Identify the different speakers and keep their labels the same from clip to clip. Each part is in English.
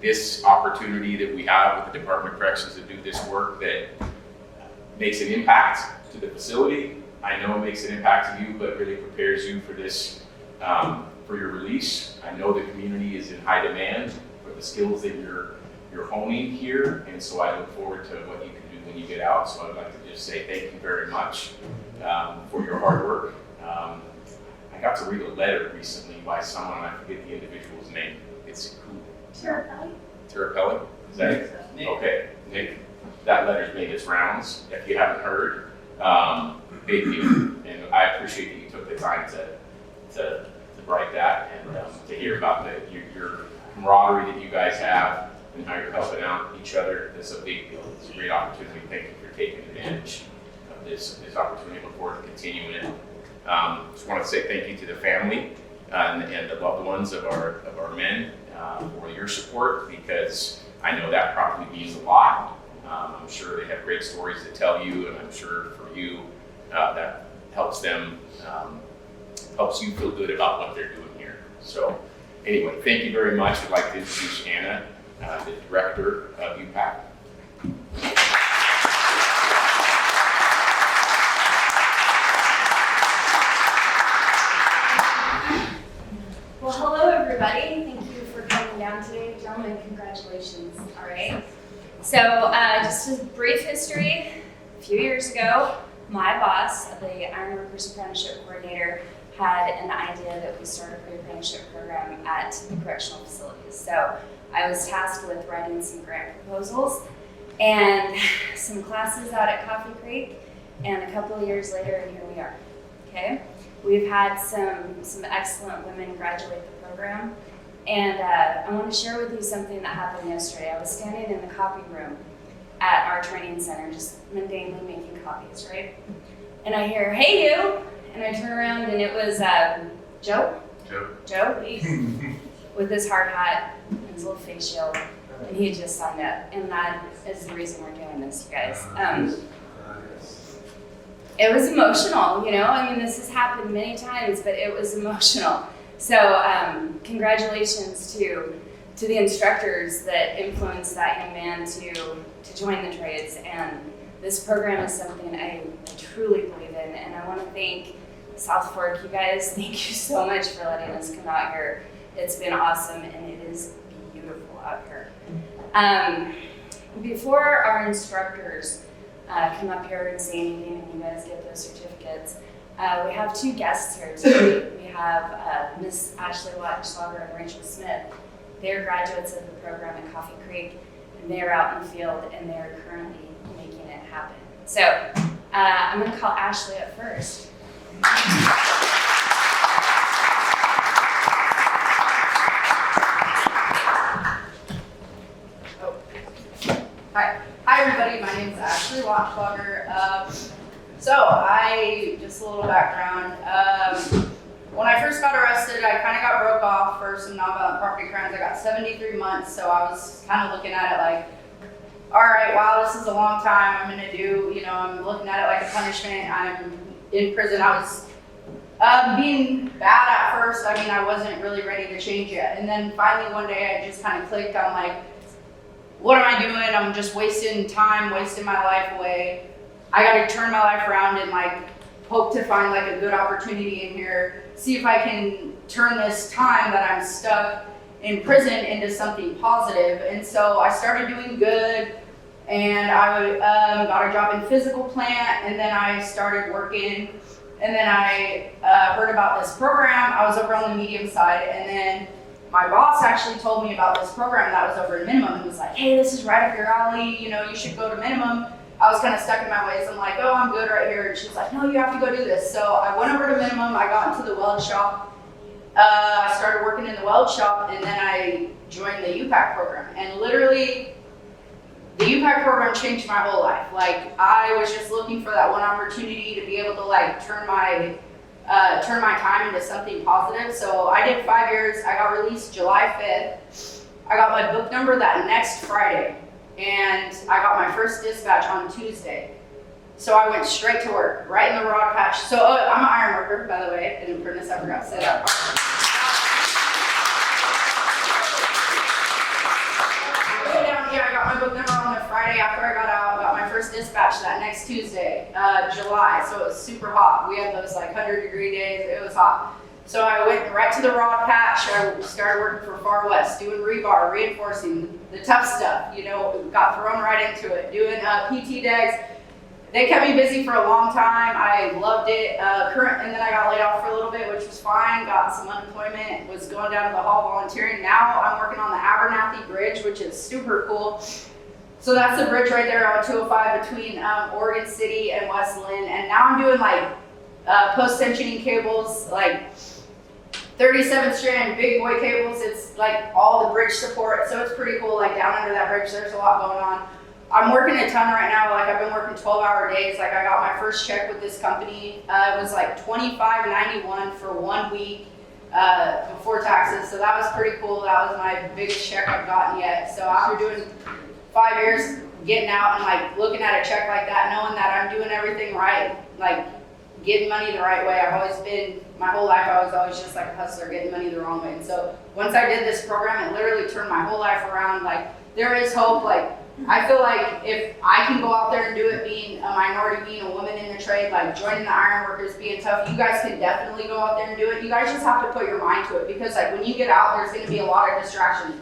Speaker 1: this opportunity that we have with the Department of Corrections to do this work that makes an impact to the facility. I know it makes an impact to you, but really prepares you for this, for your release. I know the community is in high demand for the skills that you're honing here, and so I look forward to what you can do when you get out. So I'd like to just say thank you very much for your hard work. I got to read a letter recently by someone, I forget the individual's name. It's who? Terrapelli? Is that it? Nick. Okay, Nick. That letter's made its rounds. If you haven't heard, thank you. And I appreciate that you took the time to write that and to hear about your camaraderie that you guys have and how you're helping out each other. It's a big deal. It's a great opportunity. Thank you for taking advantage of this opportunity. I look forward to continuing it. Just want to say thank you to the family and the loved ones of our men for your support, because I know that probably means a lot. I'm sure they have great stories to tell you, and I'm sure for you that helps them, helps you feel good about what they're doing here. So anyway, thank you very much. I'd like to introduce Anna, the director of U-PACT.
Speaker 2: Well, hello everybody. Thank you for coming down today. Gentlemen, congratulations. All right. So just a brief history. A few years ago, my boss, the Ironworkers Apprenticeship Coordinator, had an idea that we start a pre-apprenticeship program at the correctional facilities. So I was tasked with writing some grant proposals and some classes out at Coffee Creek, and a couple of years later, and here we are. Okay, we've had some excellent women graduate the program, and I want to share with you something that happened yesterday. I was standing in the copy room at our training center, just mundanely making copies, right? And I hear, "Hey, you!" And I turn around, and it was Joe, with his hard hat and his little face shield, and he had just signed up. And that is the reason we're doing this, you guys. It was emotional, you know. I mean, this has happened many times, but it was emotional. So congratulations to the instructors that influenced that young man to join the trades. And this program is something I truly believe in. And I want to thank South Fork, you guys. Thank you so much for letting us come out here. It's been awesome, and it is beautiful out here. Before our instructors come up here and say anything and you guys get those certificates, we have two guests here today. We have Miss Ashley Watschlager and Rachel Smith. They're graduates of the program at Coffee Creek, and they're out in the field, and they're currently making it happen. So I'm going to call Ashley up first.
Speaker 3: Hi everybody, my name is Ashley Watschlager. Just a little background. When I first got arrested, I kind of got broke off for some nonviolent property crimes. I got 73 months, so I was kind of looking at it like, all right, wow, this is a long time. I'm gonna do, I'm looking at it like a punishment. I'm in prison. I was being bad at first. I mean, I wasn't really ready to change yet. And then finally one day I just kind of clicked. I'm like, what am I doing? I'm just wasting time, wasting my life away. I got to turn my life around and hope to find a good opportunity in here. See if I can turn this time that I'm stuck in prison into something positive. And so I started doing good, and I got a job in physical plant, and then I started working. And then I heard about this program. I was over on the medium side, and then my boss actually told me about this program that was over in minimum. He was like, hey, this is right up your alley, you should go to minimum. I was kind of stuck in my ways. I'm like, oh, I'm good right here. And she's like, no, you have to go do this. So I went over to minimum. I got into the weld shop. I started working in the weld shop, and then I joined the U-PACT program. And literally, the U-PACT program changed my whole life. I was just looking for that one opportunity to be able to turn my time into something positive. So I did 5 years. I got released July 5th. I got my book number that next Friday, and I got my first dispatch on Tuesday. So I went straight to work, right in the rod patch. So I'm an iron worker, by the way, and apprentice, I forgot to say that. patch that next Tuesday, July, so it was super hot. We had those like 100-degree days, it was hot. So I went right to the rod patch. I started working for Far West, doing rebar, reinforcing, the tough stuff, you know, got thrown right into it, doing PT decks. They kept me busy for a long time. I loved it. And then I got laid off for a little bit, which was fine. Got some unemployment, was going down to the hall volunteering. Now I'm working on the Abernathy Bridge, which is super cool. So that's the bridge right there on 205 between Oregon City and West Lynn. And now I'm doing like post-tensioning cables, like 37 strand big boy cables. It's like all the bridge support. So it's pretty cool. Like down under that bridge, there's a lot going on. I'm working a ton right now. Like I've been working 12-hour days. Like I got my first check with this company. It was like $25.91 for 1 week before taxes. So that was pretty cool. That was my biggest check I've gotten yet. So after doing 5 years, getting out and like looking at a check like that, knowing that I'm doing everything right, like getting money the right way. I've always been, my whole life, I was always just like a hustler, getting money the wrong way. And so once I did this program, it literally turned my whole life around. Like there is hope. Like I feel like if I can go out there and do it, being a minority, being a woman in the trade, like joining the ironworkers, being tough, you guys can definitely go out there and do it. You guys just have to put your mind to it, because like when you get out, there's going to be a lot of distractions.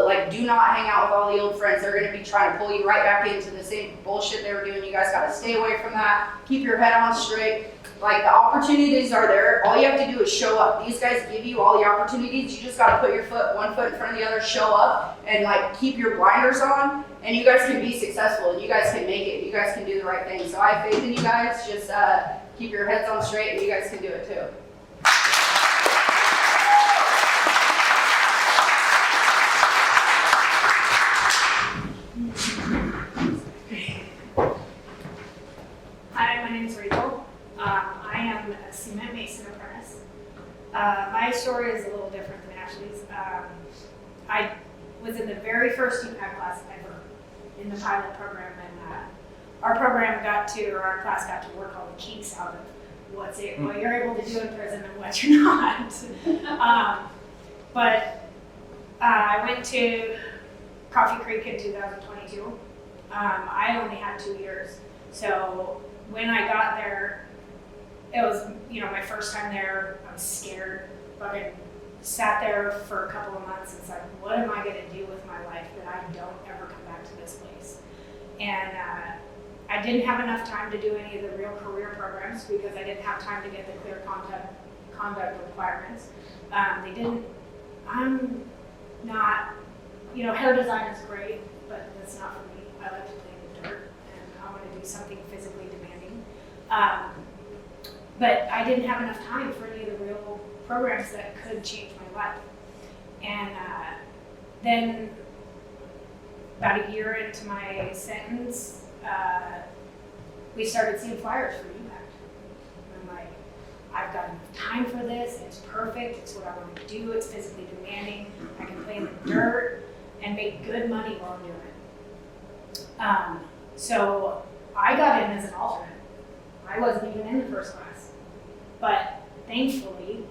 Speaker 3: Like do not hang out with all the old friends. They're going to be trying to pull you right back into the same bullshit they were doing. You guys got to stay away from that. Keep your head on straight. Like the opportunities are there. All you have to do is show up. These guys give you all the opportunities. You just got to put your one foot in front of the other, show up, and like keep your blinders on, and you guys can be successful, and you guys can make it. You guys can do the right thing. So I have faith in you guys. Just keep your heads on straight, and you guys can do it too.
Speaker 4: Hi, my name is Rachel. I am a cement mason apprentice. My story is a little different than Ashley's. I was in the very first U-PACT class ever in the pilot program, and our class got to work all the kinks out of what you're able to do in prison and what you're not. But I went to Coffee Creek in 2022. I only had 2 years. So when I got there, it was, my first time there. I was scared, but I sat there for a couple of months and it's like, what am I going to do with my life that I don't ever come back to this place? And I didn't have enough time to do any of the real career programs because I didn't have time to get the clear conduct requirements. I'm not, hair design is great, but that's not for me. I like to play in the dirt, and I want to do something physically demanding. But I didn't have enough time for any of the real programs that could change my life. And then about a year into my sentence, we started seeing flyers for U-PACT. I'm like, I've got enough time for this, it's perfect, it's what I want to do, it's physically demanding, I can play in the dirt and make good money while I'm doing it. So I got in as an alternate. I wasn't even in the first class. But thankfully,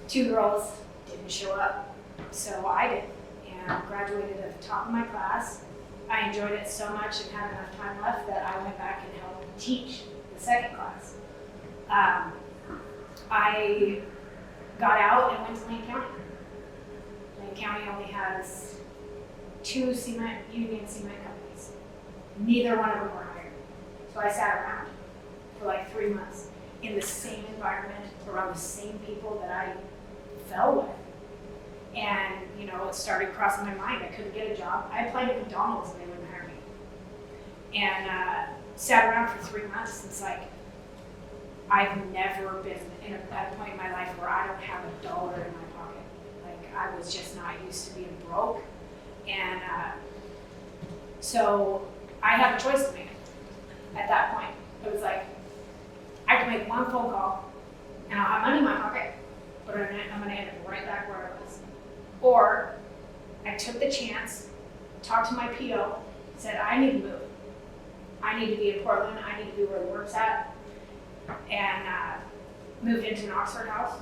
Speaker 4: 2 girls didn't show up, so I did, and graduated at the top of my class. I enjoyed it so much and had enough time left that I went back and helped teach the second class. I got out and went to Lane County. Lane County only has 2 union cement companies. Neither one of them were hired. So I sat around for like 3 months in the same environment, around the same people that I fell with. And, it started crossing my mind. I couldn't get a job. I applied at McDonald's and they wouldn't hire me. And sat around for 3 months. It's like, I've never been at a point in my life where I don't have $1 in my pocket. Like, I was just not used to being broke. And so I had a choice to make at that point. It was like, I can make one phone call and I'll have money in my pocket, but I'm going to end up right back where I was. Or I took the chance, talked to my PO, said, I need to move. I need to be in Portland. I need to be where the work's at. And moved into an Oxford house.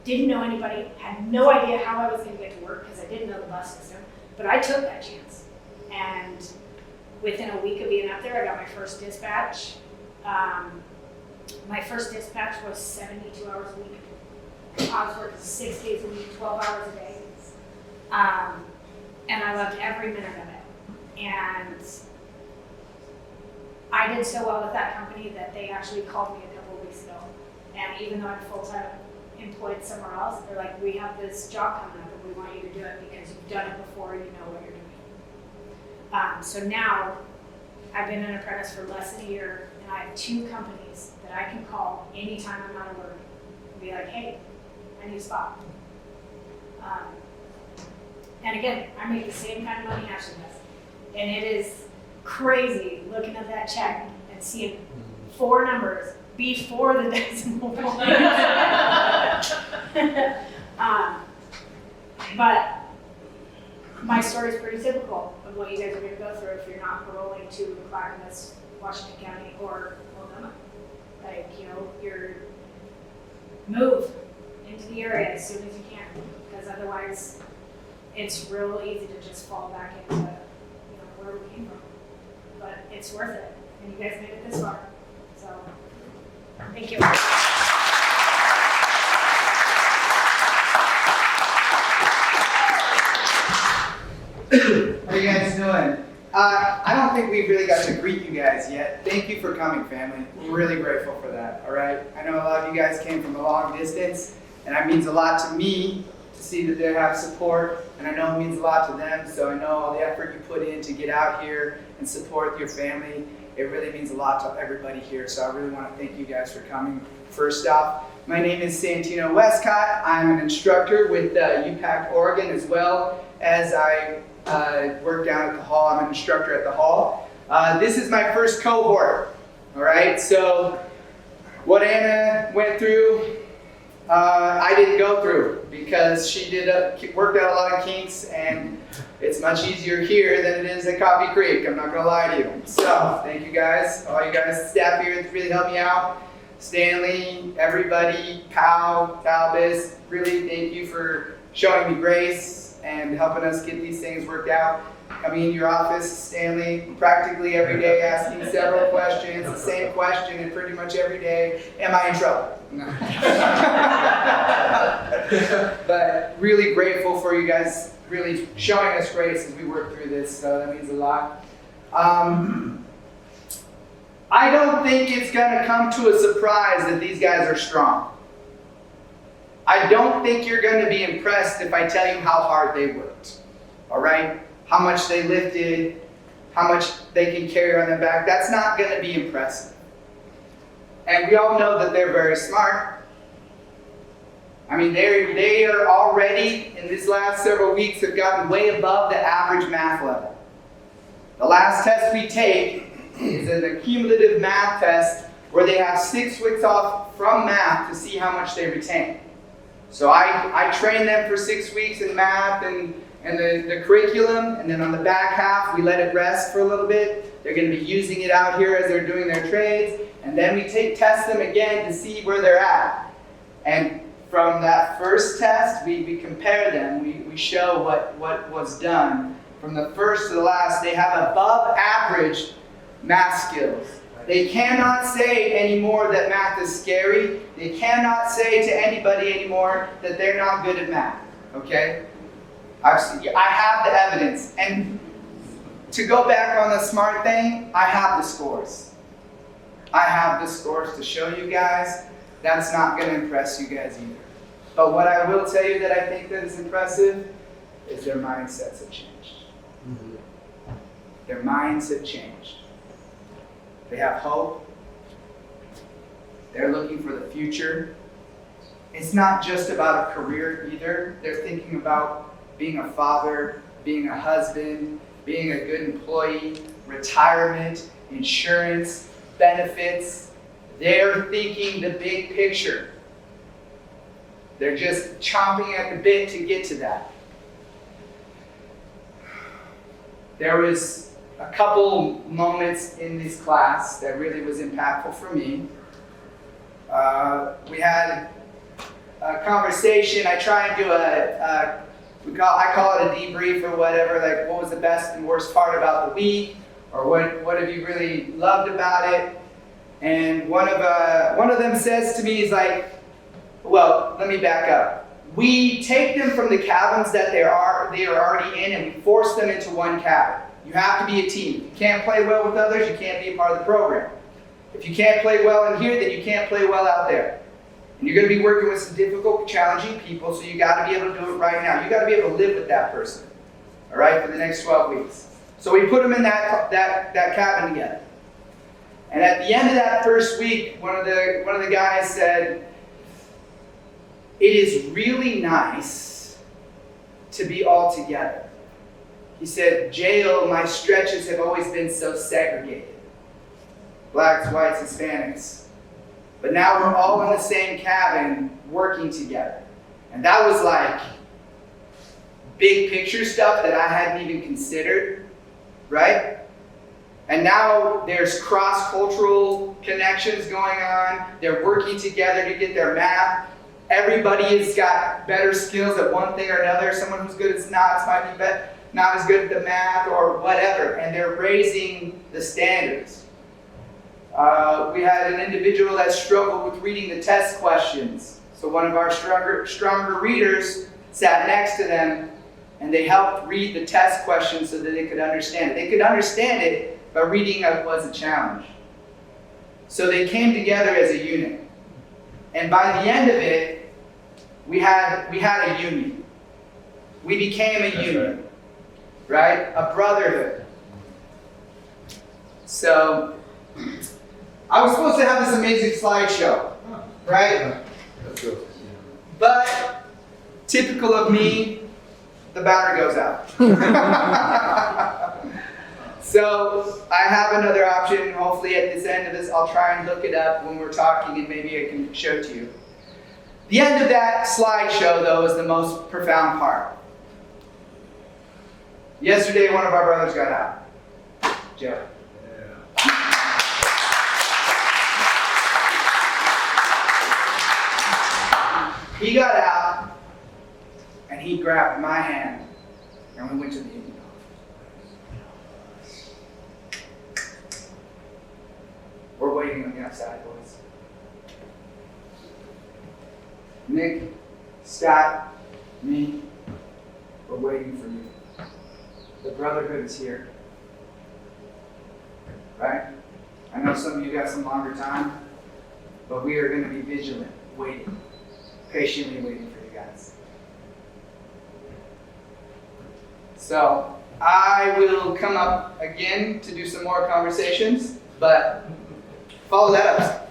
Speaker 4: Didn't know anybody, had no idea how I was going to get to work because I didn't know the bus system, but I took that chance. And within a week of being up there, I got my first dispatch. My first dispatch was 72 hours a week. I was working 6 days a week, 12 hours a day. And I loved every minute of it. And I did so well with that company that they actually called me a couple of weeks ago. And even though I'm full-time employed somewhere else, they're like, we have this job coming up and we want you to do it because you've done it before, you know what you're doing. So now I've been an apprentice for less than a year, and I have 2 companies that I can call anytime I'm out of work and be like, hey, I need a spot. And again, I make the same kind of money Ashley does. And it is crazy looking at that check and seeing 4 numbers before the decimal point. But my story is pretty typical of what you guys are going to go through if you're not paroling to Clackamas, Washington County, or Alumni. Like, you know, you're move into the area as soon as you can, because otherwise it's real easy to just fall back into, you know, where we came from. But it's worth it, and you guys made it this far. So, thank you.
Speaker 5: How you guys doing? I don't think we've really got to greet you guys yet. Thank you for coming, family. We're really grateful for that, all right? I know a lot of you guys came from a long distance, and that means a lot to me to see that they have support, and I know it means a lot to them, so I know all the effort you put in to get out here and support your family. It really means a lot to everybody here, so I really want to thank you guys for coming. First off, my name is Santino Westcott. I'm an instructor with U-PACT Oregon, as well as I work down at the hall. I'm an instructor at the hall. This is my first cohort, all right? So what Anna went through, I didn't go through, because she worked out a lot of kinks, and it's much easier here than it is at Coffee Creek. I'm not gonna lie to you. So thank you guys, all you guys, staff here that really helped me out. Stanley, everybody, Kyle, Talbis, really thank you for showing me grace and helping us get these things worked out. Coming in your office, Stanley, practically every day asking several questions, the same question and pretty much every day, am I in trouble? No. But really grateful for you guys really showing us grace as we work through this, so that means a lot. I don't think it's gonna come to a surprise that these guys are strong. I don't think you're gonna be impressed if I tell you how hard they worked, all right? How much they lifted, how much they can carry on their back. That's not gonna be impressive. And we all know that they're very smart. I mean, they are already, in these last several weeks, have gotten way above the average math level. The last test we take is an accumulative math test where they have 6 weeks off from math to see how much they retain. So I train them for 6 weeks in math and the curriculum, and then on the back half we let it rest for a little bit. They're going to be using it out here as they're doing their trades, and then we test them again to see where they're at. And from that first test, we compare them. We show what was done. From the first to the last, they have above average math skills. They cannot say anymore that math is scary. They cannot say to anybody anymore that they're not good at math, okay? I have the evidence. And to go back on the smart thing, I have the scores. I have the scores to show you guys. That's not going to impress you guys either. But what I will tell you that I think that is impressive is their mindsets have changed. Their minds have changed. They have hope. They're looking for the future. It's not just about a career either. They're thinking about being a father, being a husband, being a good employee, retirement, insurance, benefits. They're thinking the big picture. They're just chomping at the bit to get to that. There was a couple moments in this class that really was impactful for me. We had a conversation. I try and do I call it a debrief or whatever, like what was the best and worst part about the week, Or what have you really loved about it? And one of them says to me, he's like, well, let me back up. We take them from the cabins that they are already in, and we force them into one cabin. You have to be a team. If you can't play well with others, you can't be a part of the program. If you can't play well in here, then you can't play well out there. And you're going to be working with some difficult, challenging people, so you got to be able to do it right now. You got to be able to live with that person, all right, for the next 12 weeks. So we put them in that cabin together. And at the end of that first week, one of the guys said, "It is really nice to be all together." He said, "Jail, my stretches have always been so segregated. Blacks, whites, Hispanics. But now we're all in the same cabin working together." And that was like big picture stuff that I hadn't even considered, right? And now there's cross-cultural connections going on. They're working together to get their math. Everybody has got better skills at one thing or another. Someone who's good at knots might be not as good at the math or whatever. And they're raising the standards. We had an individual that struggled with reading the test questions. So one of our stronger readers sat next to them, and they helped read the test questions so that they could understand it. They could understand it, but reading it was a challenge. So they came together as a unit. And by the end of it, we had a union. We became a union, right? A brotherhood. So I was supposed to have this amazing slideshow, right? But typical of me, the battery goes out. So I have another option. Hopefully at this end of this, I'll try and look it up when we're talking, and maybe I can show it to you. The end of that slideshow, though, is the most profound part. Yesterday, one of our brothers got out. Joe. He got out, and he grabbed my hand, and we went to the union office. We're waiting on the outside, boys. Nick, Scott, me, we're waiting for you. The brotherhood is here. Right? I know some of you got some longer time, but we are going to be vigilant, waiting. Patiently waiting for you guys. So I will come up again to do some more conversations, but follow that up.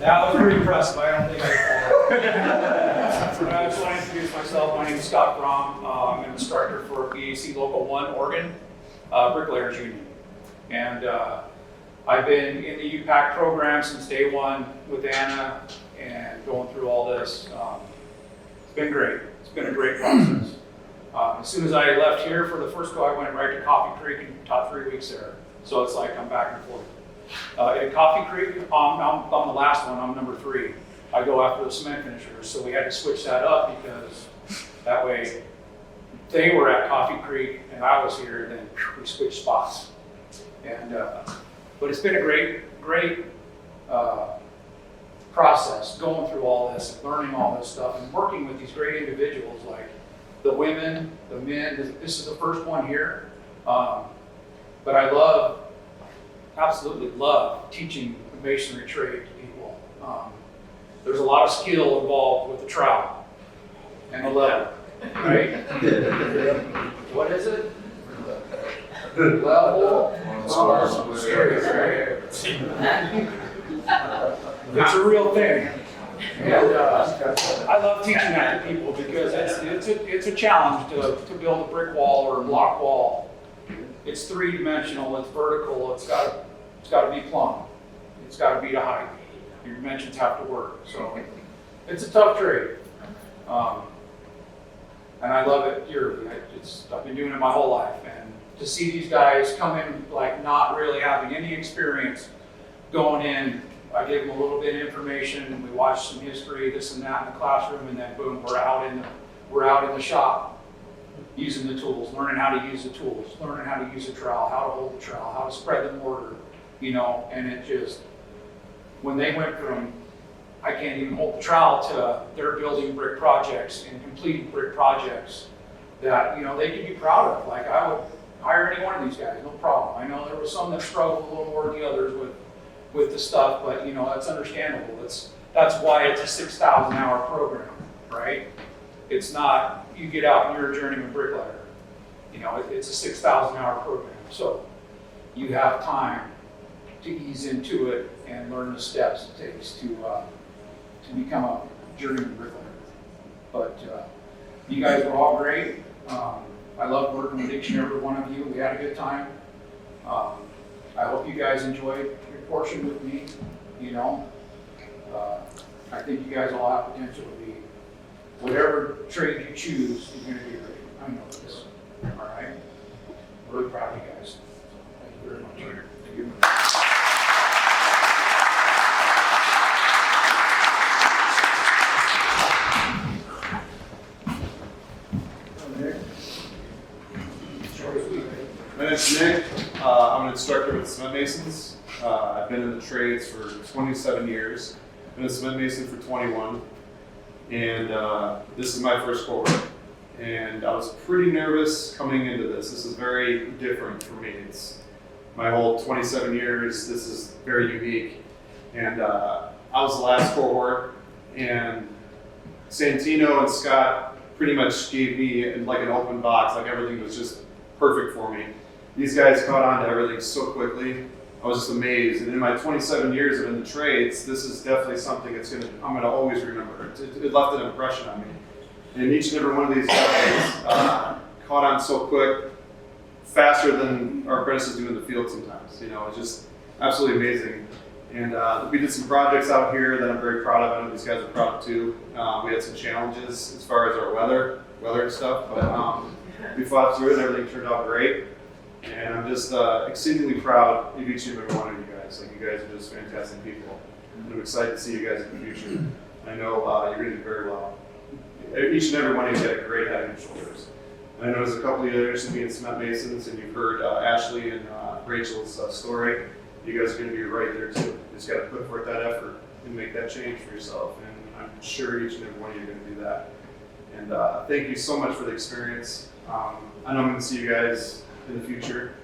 Speaker 6: I was pretty impressed, but I don't think I I just want to introduce myself. My name is Scott Brom. I'm an instructor for BAC Local 1 Oregon, Bricklayers Union. And I've been in the U-PACT program since day one with Anna and going through all this. It's been great. It's been a great process. As soon as I left here for the first go, I went right to Coffee Creek and taught 3 weeks there. So it's like I'm back and forth. At Coffee Creek, I'm the last one, I'm number 3. I go after the cement finishers, so we had to switch that up because that way they were at Coffee Creek and I was here, and then we switched spots. And but it's been a great process going through all this, and learning all this stuff, and working with these great individuals like the women, the men. This is the first one here, but I absolutely love teaching the masonry trade to people. There's a lot of skill involved with the trowel and the level, right? What is it? Level. It's a real thing. And I love teaching that to people because it's a challenge to build a brick wall or a block wall. It's 3-dimensional, it's vertical, it's got to be plumb. It's got to be to height. Your dimensions have to work. So it's a tough trade. And I love it dearly. I've been doing it my whole life. And to see these guys come in like not really having any experience, going in, I gave them a little bit of information, and we watched some history, this and that in the classroom, and then boom, we're out in the shop using the tools, learning how to use the tools, learning how to use a trowel, how to hold the trowel, how to spread the mortar, you know, and it just, when they went from, I can't even hold the trowel, to they're building brick projects and completing brick projects that, you know, they could be proud of. Like, I would hire any one of these guys, no problem. I know there were some that struggled a little more than the others with the stuff, but you know, that's understandable. That's why it's a 6,000 hour program, right? It's not, you get out and you're a journeyman bricklayer. You know, it's a 6,000 hour program. So you have time to ease into it and learn the steps it takes to become a journeyman bricklayer. But you guys were all great. I loved working with each and every one of you. We had a good time. I hope you guys enjoyed your portion with me. You know, I think you guys all have potential to be whatever trade you choose. You're going to be great. I know this. All right. Really proud of you guys. Thank you very much. Thank you.
Speaker 7: My name's Nick. I'm an instructor with Cement Masons. I've been in the trades for 27 years. I've been a cement mason for 21. And this is my first cohort. And I was pretty nervous coming into this. This is very different for me. It's my whole 27 years. This is very unique. And I was the last cohort. And Santino and Scott pretty much gave me like an open box. Like everything was just perfect for me. These guys caught on to everything so quickly. I was just amazed. And in my 27 years of in the trades, this is definitely something I'm gonna always remember. It left an impression on me. And each and every one of these guys caught on so quick, faster than our apprentices do in the field sometimes. You know, it's just absolutely amazing. And we did some projects out here that I'm very proud of. I know these guys are proud of too. We had some challenges as far as our weather and stuff, but we fought through it and everything turned out great. And I'm just exceedingly proud of each and every one of you guys. Like, you guys are just fantastic people. And I'm excited to see you guys in the future. I know you're going to do very well. Each and every one of you got a great head on your shoulders. And I know there's a couple of you that are interested in being cement masons, and you've heard Ashley and Rachel's story. You guys are going to be right there too. You just got to put forth that effort and make that change for yourself. And I'm sure each and every one of you are going to do that. And thank you so much for the experience. I know I'm going to see you guys in the future,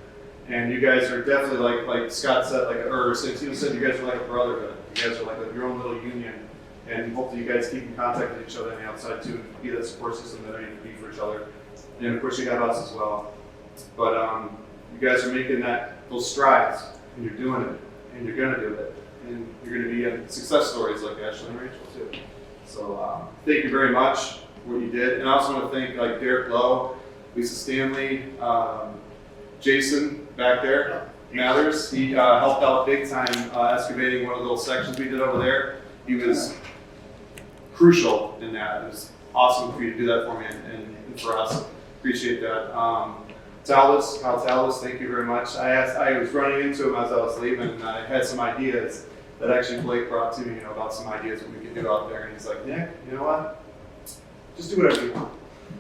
Speaker 7: and you guys are definitely like Scott said, or Santino said, you guys are like a brotherhood. You guys are like your own little union, and hopefully you guys keep in contact with each other on the outside too, and be that support system that you need to be for each other. And of course you got us as well. But you guys are making those strides, and you're doing it, and you're gonna do it, and you're gonna be in success stories like Ashley and Rachel too. So thank you very much for what you did, and I also want to thank like Derek Lowe, Lisa Stanley, Jason back there, Mathers. He helped out big time excavating one of the little sections we did over there. He was crucial in that. It was awesome for you to do that for me and for us. Appreciate that. Kyle Tallis, thank you very much. I was running into him as I was leaving, and I had some ideas that actually Blake brought to me, about some ideas that we could do out there. And he's like, Nick, you know what? Just do whatever you want.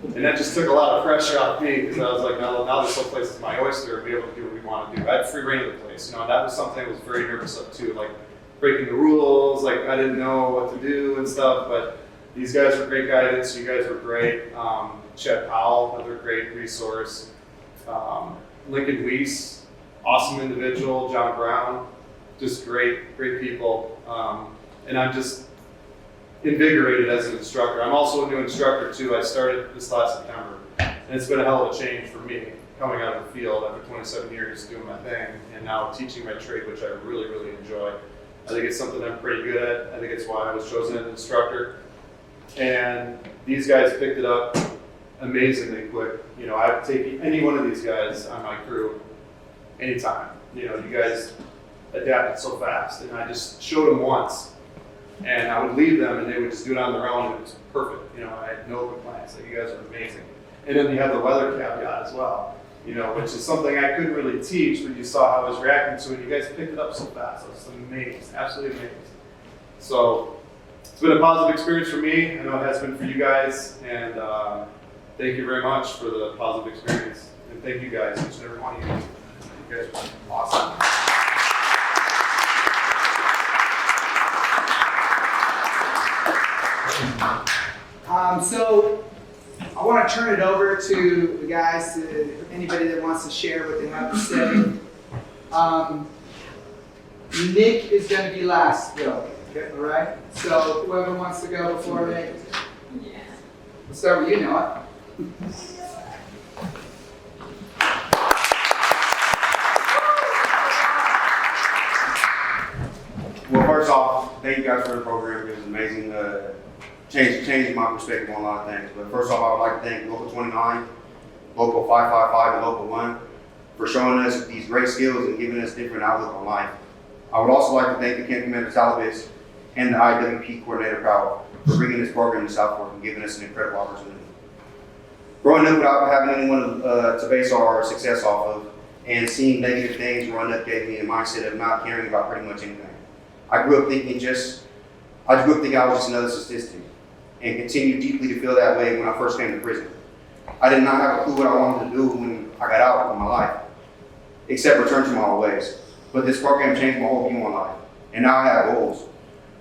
Speaker 7: And that just took a lot of pressure off me, because I was like, now this whole place is my oyster, and be able to do what we want to do. I had free reign of the place, and that was something I was very nervous of too, like breaking the rules, like I didn't know what to do and stuff, but these guys were great guidance, you guys were great. Chet Powell, another great resource. Lincoln Weiss, awesome individual. John Brown, just great people. And I'm just invigorated as an instructor. I'm also a new instructor too. I started this last September, and it's been a hell of a change for me coming out of the field after 27 years doing my thing, and now teaching my trade, which I really, really enjoy. I think it's something I'm pretty good at. I think it's why I was chosen as an instructor. And these guys picked it up amazingly quick. I'd take any one of these guys on my crew anytime. You guys adapted so fast, and I just showed them once. And I would leave them, and they would just do it on their own, and it was perfect. I had no complaints. Like, you guys are amazing. And then you have the weather caveat as well. you know, which is something I couldn't really teach, but you saw how I was reacting to it. You guys picked it up so fast. I was amazed, absolutely amazed. So it's been a positive experience for me. I know it has been for you guys, and thank you very much for the positive experience. And thank you guys, each and every one of you. You guys are awesome.
Speaker 5: So I want to turn it over to the guys, to anybody that wants to share what they have to say. Nick is going to be last, Bill. Okay, all right? So whoever wants to go before Nick. Yeah. We'll start with you, Noah.
Speaker 8: Well, first off, thank you guys for the program. It was amazing. Changed my perspective on a lot of things. But first off, I would like to thank Local 29, Local 555, and Local 1 for showing us these great skills and giving us different outlook on life. I would also like to thank the Camp Commander Talibis and the IWP Coordinator Powell for bringing this program to South Fork and giving us an incredible opportunity. Growing up without having anyone to base our success off of and seeing negative things run up gave me a mindset of not caring about pretty much anything. I grew up thinking I was just another statistic, and continued deeply to feel that way when I first came to prison. I did not have a clue what I wanted to do when I got out of my life, except return to my old ways. But this program changed my whole view on life, and now I have goals.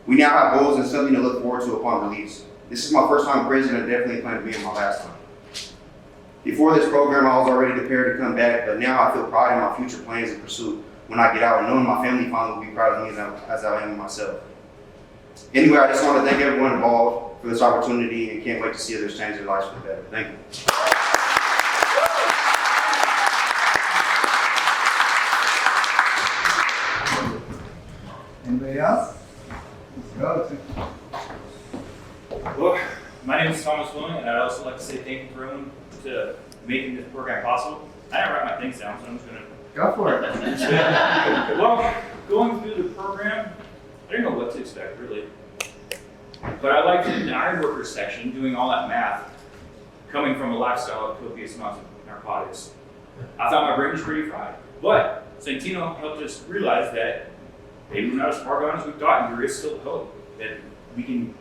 Speaker 8: We now have goals and something to look forward to upon release. This is my first time in prison and definitely plan to be my last time. Before this program, I was already prepared to come back, but now I feel pride in my future plans and pursuit when I get out, and knowing my family finally will be proud of me as I am of myself. Anyway, I just want to thank everyone involved for this opportunity and can't wait to see others change their lives for the better. Thank you.
Speaker 5: Anybody else? Let's go.
Speaker 9: Well, my name is Thomas Willing, and I'd also like to say thank you for everyone to making this program possible. I didn't write my things down, so I'm just going to
Speaker 5: Go for it.
Speaker 9: Well, going through the program, I didn't know what to expect, really. But I liked it in the Ironworkers section, doing all that math, coming from a lifestyle of copious amounts of narcotics. I thought my brain was pretty fried. But Santino helped us realize that maybe we're not as far gone as we thought, and there is still hope that we can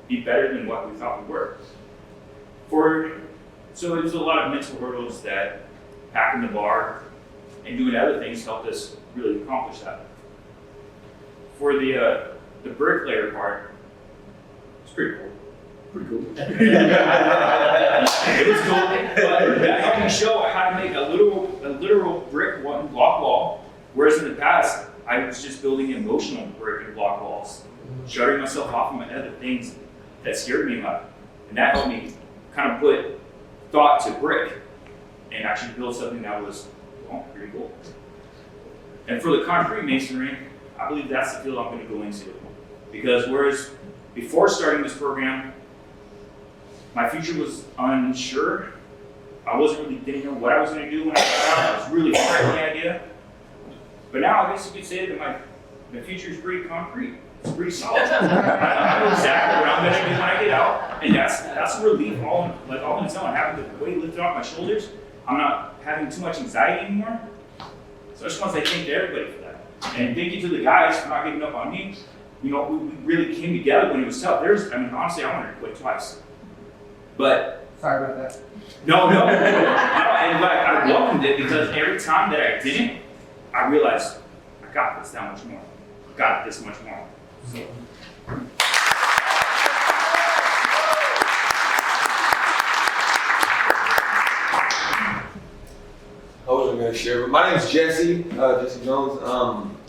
Speaker 9: be better than what we thought we were. So it was a lot of mental hurdles that packing the bar and doing other things helped us really accomplish that. For the bricklayer part, it's pretty cool. Pretty cool. It was cool, but that helped me show how to make a literal brick block wall, whereas in the past, I was just building emotional brick and block walls, shutting myself off from other things that scared me about it. And that helped me kind of put thought to brick and actually build something that was pretty cool. And for the concrete masonry, I believe that's the field I'm going to go into. Because whereas before starting this program, my future was unsure. I didn't know what I was going to do when I got out. I was really frightened of the idea. But now I guess you could say that my future is pretty concrete. It's pretty solid. I know exactly what I'm going to do when I get out, and that's a relief all on its own. Having the weight lifted off my shoulders, I'm not having too much anxiety anymore. So I just want to say thank you to everybody for that. And thank you to the guys for not giving up on me. You know, we really came together when it was tough. Honestly, I wanted to quit twice. But
Speaker 5: Sorry about that.
Speaker 9: no, but I welcomed it because every time that I didn't, I realized I got this that much more. I got this much more. So.
Speaker 10: I wasn't going to share, but my name is Jesse Jones.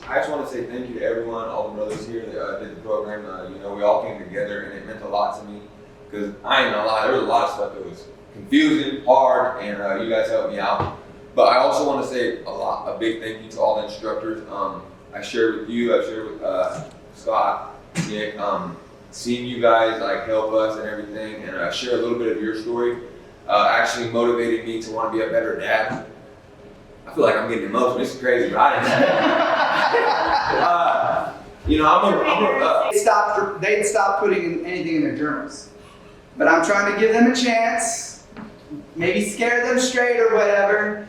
Speaker 10: I just want to say thank you to everyone, all the brothers here that did the program. We all came together, and it meant a lot to me because I ain't gonna lie, there was a lot of stuff that was confusing, hard, and you guys helped me out. But I also want to say a big thank you to all the instructors. I shared with you, I shared with Scott, Nick, seeing you guys help us and everything, and share a little bit of your story actually motivated me to want to be a better dad. I feel like I'm getting emotional. This is crazy, but I didn't.
Speaker 5: They'd stop putting anything in their journals. But I'm trying to give them a chance, maybe scare them straight or whatever.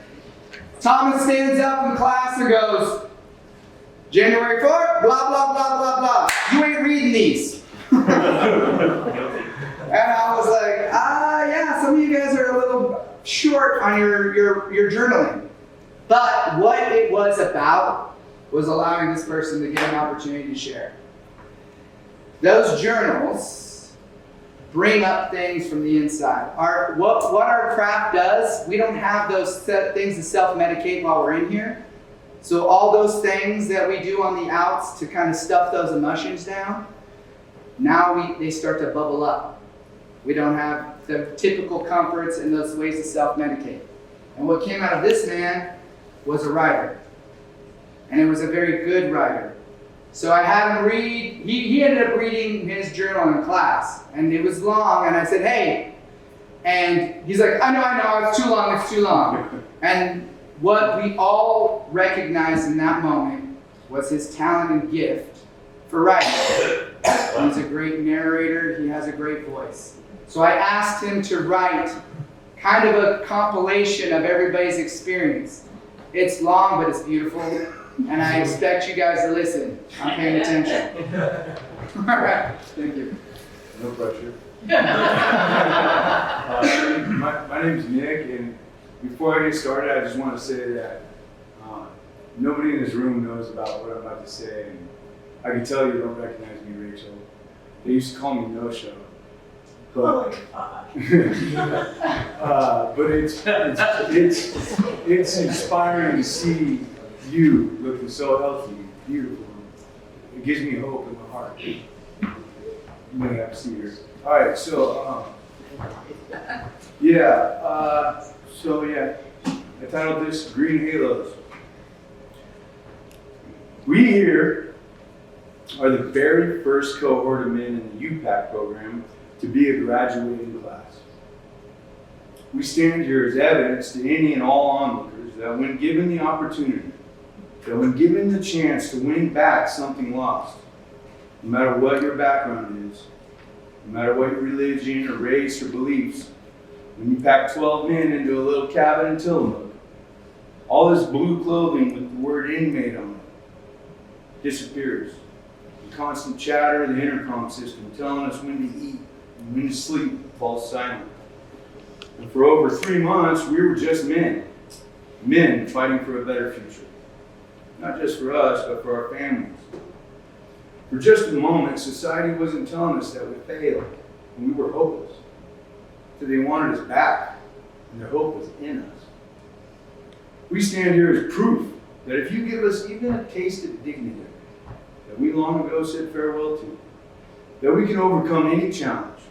Speaker 5: Thomas stands up in class and goes, January 4th, blah, blah, blah, blah, blah. You ain't reading these. And I was like, yeah, some of you guys are a little short on your journaling. But what it was about was allowing this person to get an opportunity to share. Those journals bring up things from the inside. What our craft does, we don't have those things to self-medicate while we're in here. So all those things that we do on the outs to kind of stuff those emotions down, now they start to bubble up. We don't have the typical comforts and those ways to self-medicate. And what came out of this man was a writer. And it was a very good writer. So I had him read, he ended up reading his journal in class. And it was long, and I said, hey. And he's like, I know, it's too long. And what we all recognized in that moment was his talent and gift for writing. He's a great narrator, he has a great voice. So I asked him to write kind of a compilation of everybody's experience. It's long, but it's beautiful, and I expect you guys to listen. I'm paying attention. All right, thank you.
Speaker 11: No pressure. My name's Nick, and before I get started, I just want to say that nobody in this room knows about what I'm about to say, and I can tell you don't recognize me, Rachel. They used to call me No Show. But, but it's inspiring to see you looking so healthy, beautiful. It gives me hope in my heart. You may have to see her. All right, so I titled this Green Halos. We here are the very first cohort of men in the U-PACT program to be a graduating class. We stand here as evidence to any and all onlookers that when given the opportunity, that when given the chance to win back something lost, no matter what your background is, no matter what your religion or race or beliefs, when you pack 12 men into a little cabin in Tillamook, all this blue clothing with the word inmate on it disappears. The constant chatter of the intercom system telling us when to eat and when to sleep falls silent. And for over 3 months, we were just men fighting for a better future. Not just for us, but for our families. For just a moment, society wasn't telling us that we failed and we were hopeless. So they wanted us back, and their hope was in us. We stand here as proof that if you give us even a taste of dignity that we long ago said farewell to, that we can overcome any challenge,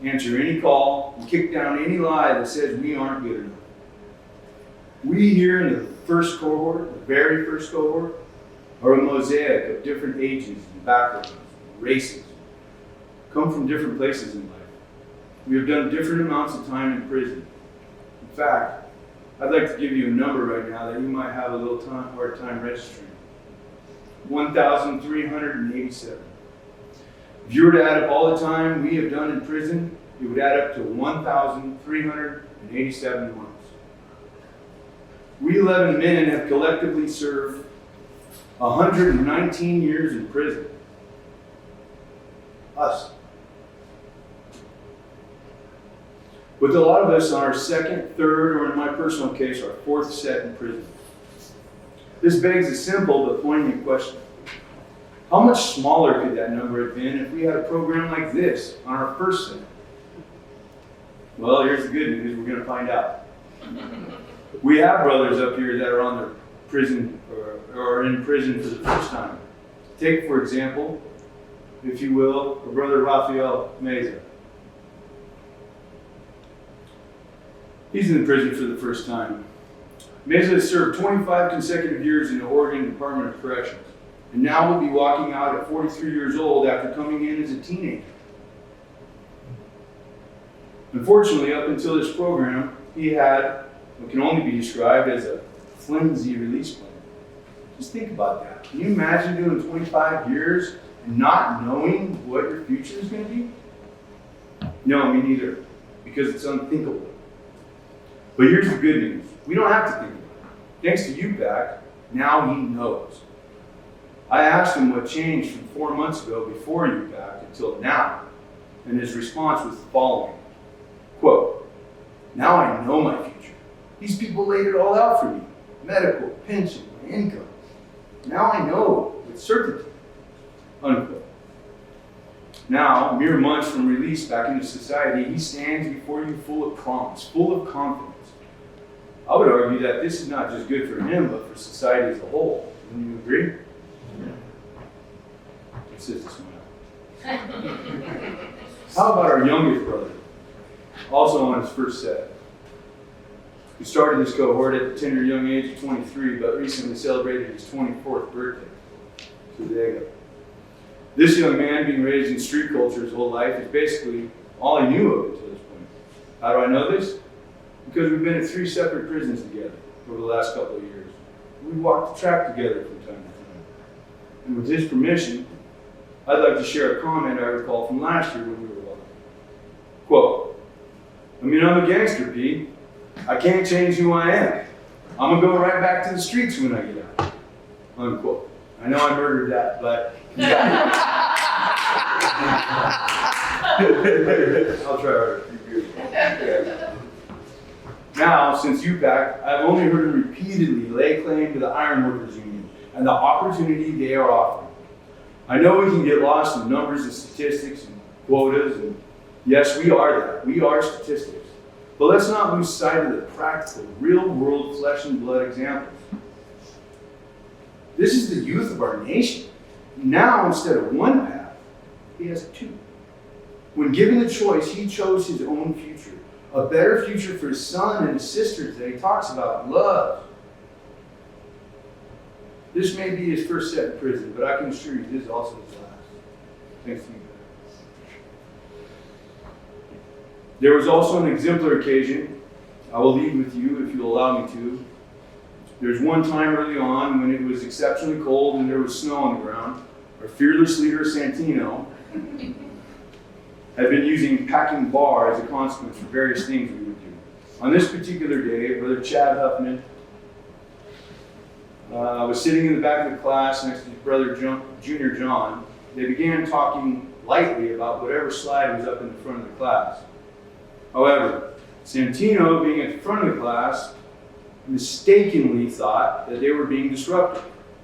Speaker 11: answer any call, and kick down any lie that says we aren't good enough. We here in the first cohort, the very first cohort, are a mosaic of different ages and backgrounds, and races, come from different places in life. We have done different amounts of time in prison. In fact, I'd like to give you a number right now that you might have a little hard time registering. 1,387. If you were to add up all the time we have done in prison, it would add up to 1,387 months. We 11 men have collectively served 119 years in prison. Us. With a lot of us on our second, third, or in my personal case, our fourth set in prison. This begs a simple but poignant question. How much smaller could that number have been if we had a program like this on our first set? Well, here's the good news, we're going to find out. We have brothers up here that are on their prison or are in prison for the first time. Take, for example, if you will, our brother Rafael Meza. He's in prison for the first time. Meza has served 25 consecutive years in the Oregon Department of Corrections, and now will be walking out at 43 years old after coming in as a teenager. Unfortunately, up until this program, he had what can only be described as a flimsy release plan. Just think about that. Can you imagine doing 25 years and not knowing what your future is going to be? No, me neither, because it's unthinkable. But here's the good news. We don't have to think about it. Thanks to U-PACT, now he knows. I asked him what changed from 4 months ago before U-PACT until now, and his response was the following, quote, "Now I know my future. These people laid it all out for me. Medical, pension, my income. Now I know with certainty," unquote. Now, mere months from release back into society, he stands before you full of promise, full of confidence. I would argue that this is not just good for him, but for society as a whole. Wouldn't you agree? It says to smile. How about our youngest brother? Also on his first set. He started this cohort at the tender young age of 23, but recently celebrated his 24th birthday. So there you go. This young man, being raised in street culture his whole life, is basically all he knew of until this point. How do I know this? Because we've been at 3 separate prisons together over the last couple of years. We walked the track together from time to time. And with his permission, I'd like to share a comment I recall from last year when we were walking. Quote, "I mean, I'm a gangster, Pete. I can't change who I am. I'm gonna go right back to the streets when I get out." Unquote. I know I murdered that, but I'll try harder. Now, since U-PACT, I've only heard him repeatedly lay claim to the Ironworkers Union and the opportunity they are offering. I know we can get lost in numbers and statistics and quotas, and yes, we are that. We are statistics. But let's not lose sight of the practical, real-world flesh and blood examples. This is the youth of our nation. Now, instead of one path, he has 2. When given the choice, he chose his own future. A better future for his son and his sisters that he talks about and loves. This may be his first set in prison, but I can assure you this is also his last. Thanks to you. There was also an exemplary occasion. I will leave with you if you'll allow me to. There's one time early on when it was exceptionally cold and there was snow on the ground. Our fearless leader, Santino, had been using packing bar as a consequence for various things we would do. On this particular day, Brother Chad Huffman was sitting in the back of the class next to his brother Junior John. They began talking lightly about whatever slide was up in the front of the class. However, Santino, being at the front of the class, mistakenly thought that they were being disruptive.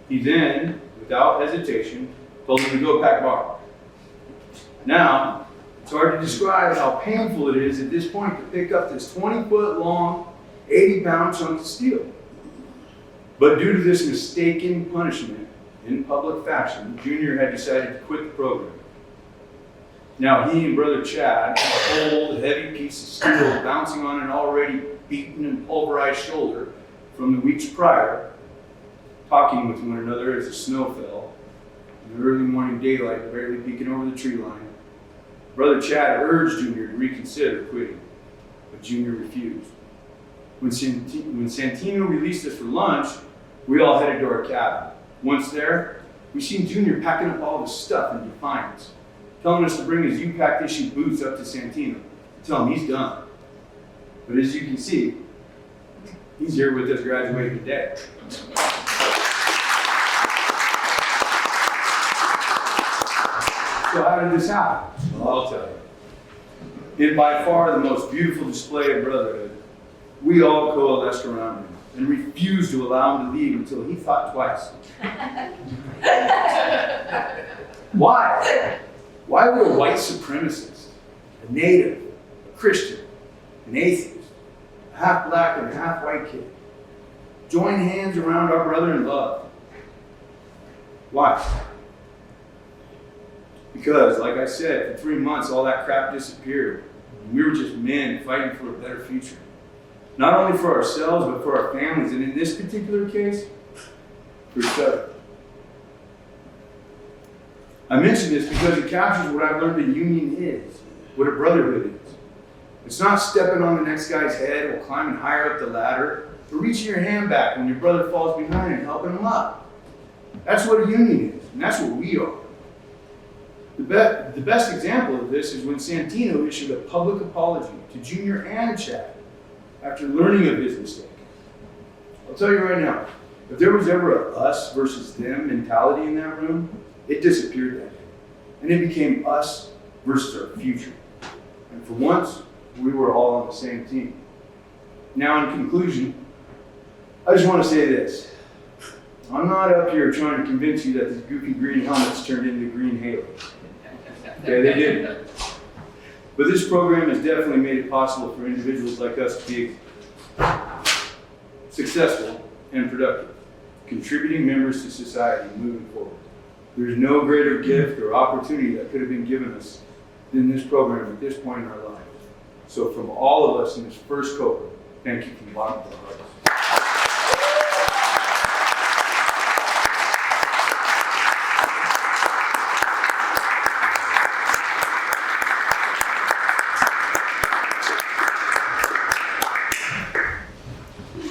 Speaker 11: He then, without hesitation, told them to go pack bar. Now, it's hard to describe how painful it is at this point to pick up this 20-foot long, 80-pound chunk of steel. But due to this mistaken punishment in public fashion, Junior had decided to quit the program. Now he and Brother Chad, a cold, heavy piece of steel bouncing on an already beaten and pulverized shoulder from the weeks prior, talking with one another as the snow fell, in the early morning daylight barely peeking over the tree line. Brother Chad urged Junior to reconsider quitting, but Junior refused. When Santino released us for lunch, we all headed to our cabin. Once there, we seen Junior packing up all his stuff in defiance, telling us to bring his U-PACT issued boots up to Santino, tell him he's done. But as you can see, he's here with us graduating today. So how did this happen? Well, I'll tell you. In by far the most beautiful display of brotherhood, we all coalesced around him and refused to allow him to leave until he thought twice. Why? Why would a white supremacist, a native, a Christian, an atheist, a half black and half white kid join hands around our brother in love? Why? Because, like I said, for 3 months all that crap disappeared. We were just men fighting for a better future. Not only for ourselves, but for our families, and in this particular case, for each other. I mention this because it captures what I've learned a union is, what a brotherhood is. It's not stepping on the next guy's head or climbing higher up the ladder, or reaching your hand back when your brother falls behind and helping him up. That's what a union is, and that's what we are. The best example of this is when Santino issued a public apology to Junior and Chad after learning of his mistake. I'll tell you right now, if there was ever a us versus them mentality in that room, it disappeared that day. And it became us versus our future. And for once, we were all on the same team. Now, in conclusion, I just want to say this. I'm not up here trying to convince you that these goofy green helmets turned into green halos. Okay, they didn't. But this program has definitely made it possible for individuals like us to be successful and productive, contributing members to society moving forward. There's no greater gift or opportunity that could have been given us than this program at this point in our lives. So from all of us in this first cohort, thank you from the bottom of our hearts.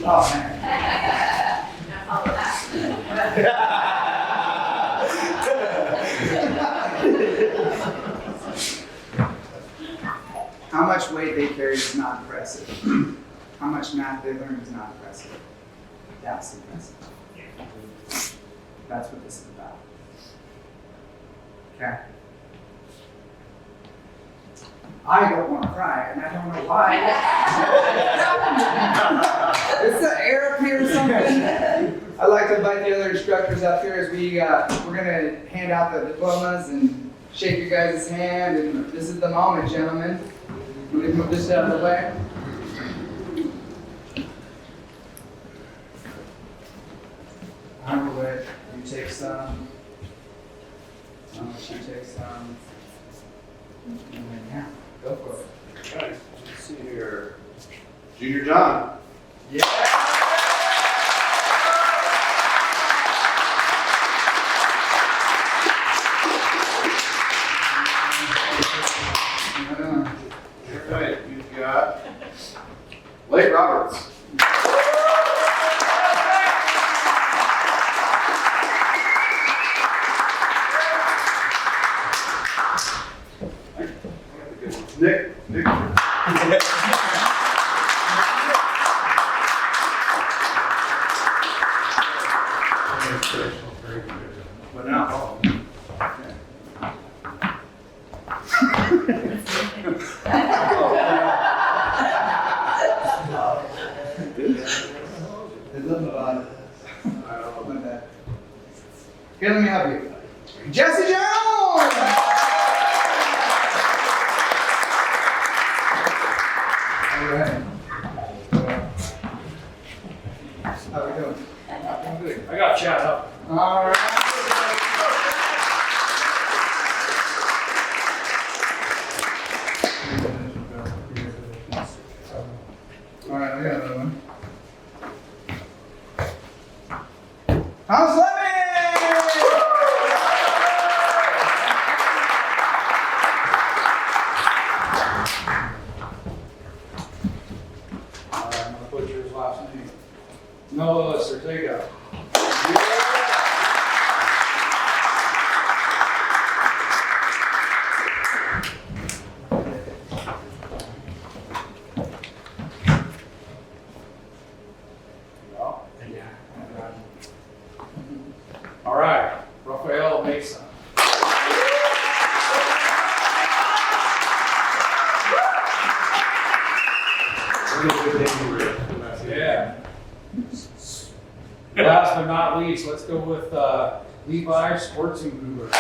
Speaker 5: Oh, man. How much weight they carry is not impressive. How much math they learn is not impressive. That's impressive. That's what this is about. Okay. I don't want to cry, and I don't know why. Is the air up here or something? I'd like to invite the other instructors up here as we're going to hand out the diplomas and shake your guys' hand. And this is the moment, gentlemen. Let me move this out of the way. I will let you take some. I'll let you take some. And then, yeah, go for it.
Speaker 8: Okay, let's see here. Junior John.
Speaker 5: Yeah!
Speaker 8: Okay, you've got Blake Roberts. Nick.
Speaker 5: But now, there's nothing about it. Not bad. Okay, let me help you. Jesse Jones! All right. How we doing?
Speaker 6: I got chat up.
Speaker 5: All right. All right, I got another one. Thomas Levy!
Speaker 6: All right, I'm gonna butcher his last name. Noah Sertega. All right, Rafael Mesa. Yeah. Last but not least, let's go with Levi Schwarzenhuber.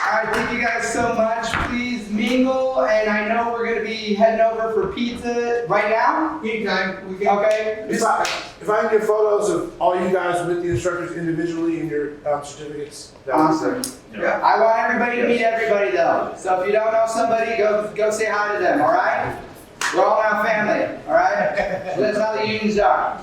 Speaker 5: All right, thank you guys so much. Please mingle, and I know we're going to be heading over for pizza right now.
Speaker 12: Anytime. We can,
Speaker 5: Okay.
Speaker 12: if I can get photos of all you guys with the instructors individually in your certificates, that would be
Speaker 5: Awesome.
Speaker 12: great.
Speaker 5: Yeah. I want everybody to meet everybody though. So if you don't know somebody, go say hi to them, all right? We're all now family, all right? That's how the unions are.